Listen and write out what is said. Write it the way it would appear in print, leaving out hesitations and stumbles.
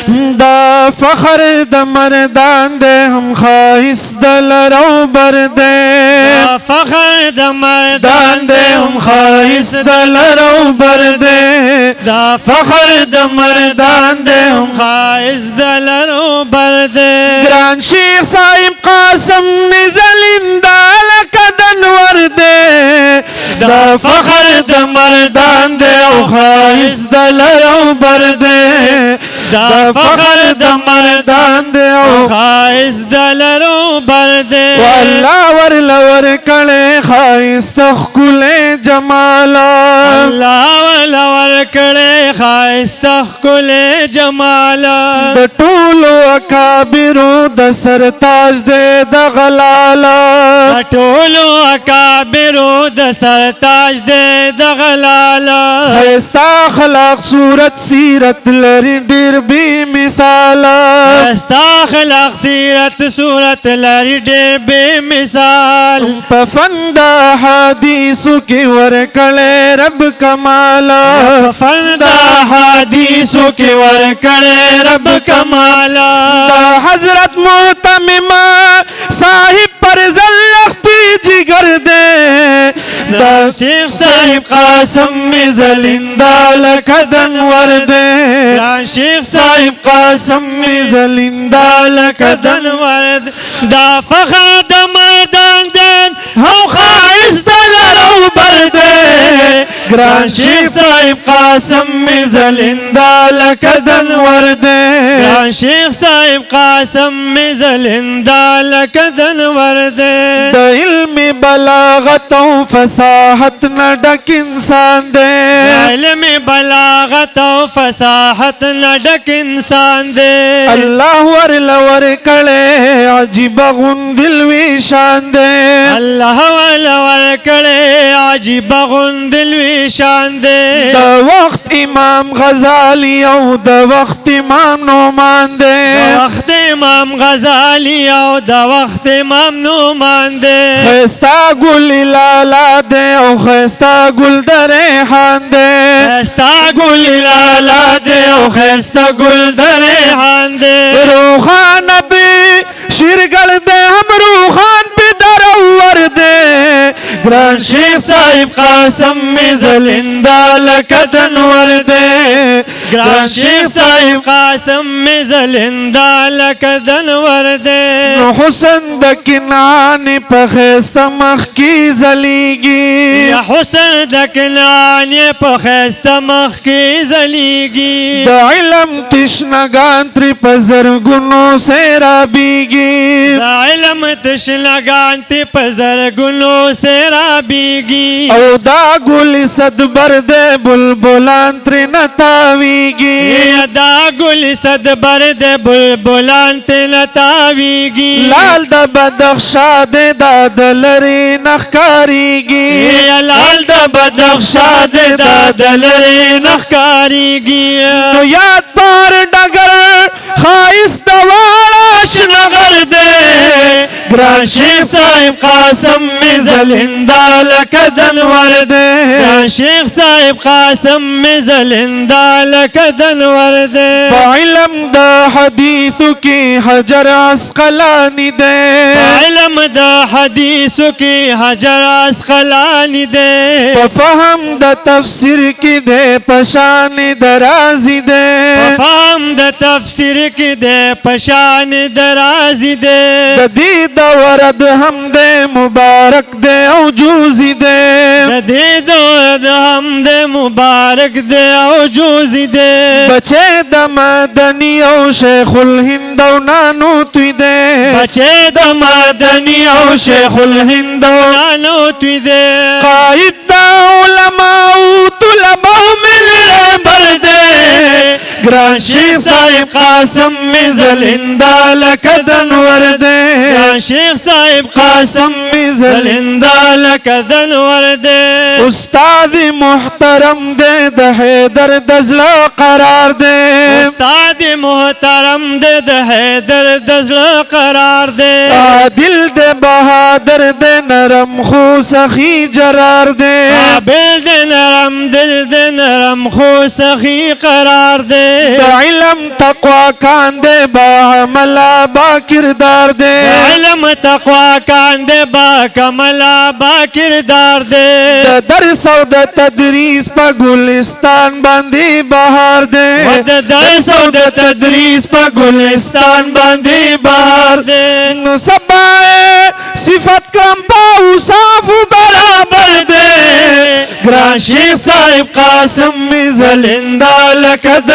دا فخر د مردان دے ہم خواہس دلر او بردے دا فخر د مردان دے ہم خواہس دلر او بردے دا فخر د مردان دے ہم خواہس دلرو بردے گران شیخ صاحب قاسم زلندہ لکدن وردے دا فخر د مردان دے او خواہس دلر او بردے دا فخر د مردان دے او خواہس دلرو بردے واللہ ورلور کڑے خواہس تخکل جمالا اللہ ولور کڑے خواہس تخکل جمالا د ټولو اکابرو د سرتاج دے د غلالا ټولو اکابرو د سرتاج دے د غلالا خیستا خلاق صورت سیرت لري ډیر بی مثالا استا خلق سیرت صورت لري ډېر بے مثال پفند حدیثو کی ورکڑے رب کمالا فند حدیثو کی ورکڑے رب کمالا دا حضرت محتمم صاحب پر زلختی جگر دے دا شیخ صاحب قاسم زلندہ لکدن وردے شیخ صاحب قاسم زلندہ لکدن ورد دا فخر د مردان دن ہم خواہس دلرو بردے گران شیخ صاحب قاسم زلندہ لکدن وردے شیخ صاحب قاسم زلندہ لکدن وردے دا علم بلاغت و فصاحت نہ ڈک انسان دے علم بلاغت و فصاحت نہ ڈک انسان دے اللہ ورلور کڑے عجیب غندلوی شان دے اللہ ولور کڑے عجیب غندلوی شان دے دا وقت امام غزالی او دا وقت امام نعمان دے وقت امام غزالی او دا وقت امام نعمان دے خیستا گل لالا دے او خیستا گل در ریحان دے خیستا گل لالا دے او خیستا گل در ریحان دے روحان بھی شرگل دے ہم روحان پہ درور دے گران شیخ صاحب قاسم زلندہ لکدن وردے گران شیخ صاحب قاسم زلندہ لکدن وردے حسن د کنعان په خیسته مخ کی زلیگی یا حسن د کنعان په خیسته مخ کی زلیگی د علم تشنگان تری په زرگونو سے رابیگی د علم تشنگان تی په زرگونو سے رابیگی او دا گل صد برد بلبلان تری نتاویگی دا گل صد برد بلبلان تی نتاویگی لال دا بدخشا دے دا دلری نخکاریگی لال دا بدخشا دے دا دلری نخکاریگی نو یاد بار ڈگر خواہس دوارا شنگر دے گران شیخ صاحب قاسم زلندہ لکدن وردے گران شیخ صاحب قاسم زلندہ لکدن وردے علم دا حدیث کی حجر عسقلانی دے علم دا حدیث کی حجر عسقلانی دے فہم دا تفسیر کی دے پشان درازی دے فہم دا تفسیر کی دے پشان درازی دے دید ورد ہم دے مبارک دے او جوزی دے دید ورد ہم دے مبارک دے او جوزی دے بچے دا مدنی او شیخ الہند او نانو توی دے بچے دا مدنی او شیخ الہند او نانو توی دے قائد دا علماء طلباء مل بردے گران شیخ صاحب قاسم زلندہ لکدن وردے گران شیخ صاحب قاسم زلندہ لکدن وردے استاد محترم دے دا حیدر دزلا قرار دے استاد محترم دے دا حیدر دزلا قرار دے عادل دے بہادر دے نر نرم خو سخی جرار دے قابل د نرم دل د نرم خو سخی قرار دے دا علم تقوی کان دے با عملا با کردار دے علم تقوا کان دے با کملا با کردار دے دا درس او دا تدریس پا گلستان باندی بہار دے د درس او د تدریس په ګلستان باندې بهار دے نو سبائے صفت کرم پا اوصاف برابر دے گران شیخ صاحب قاسم می زلندہ لکد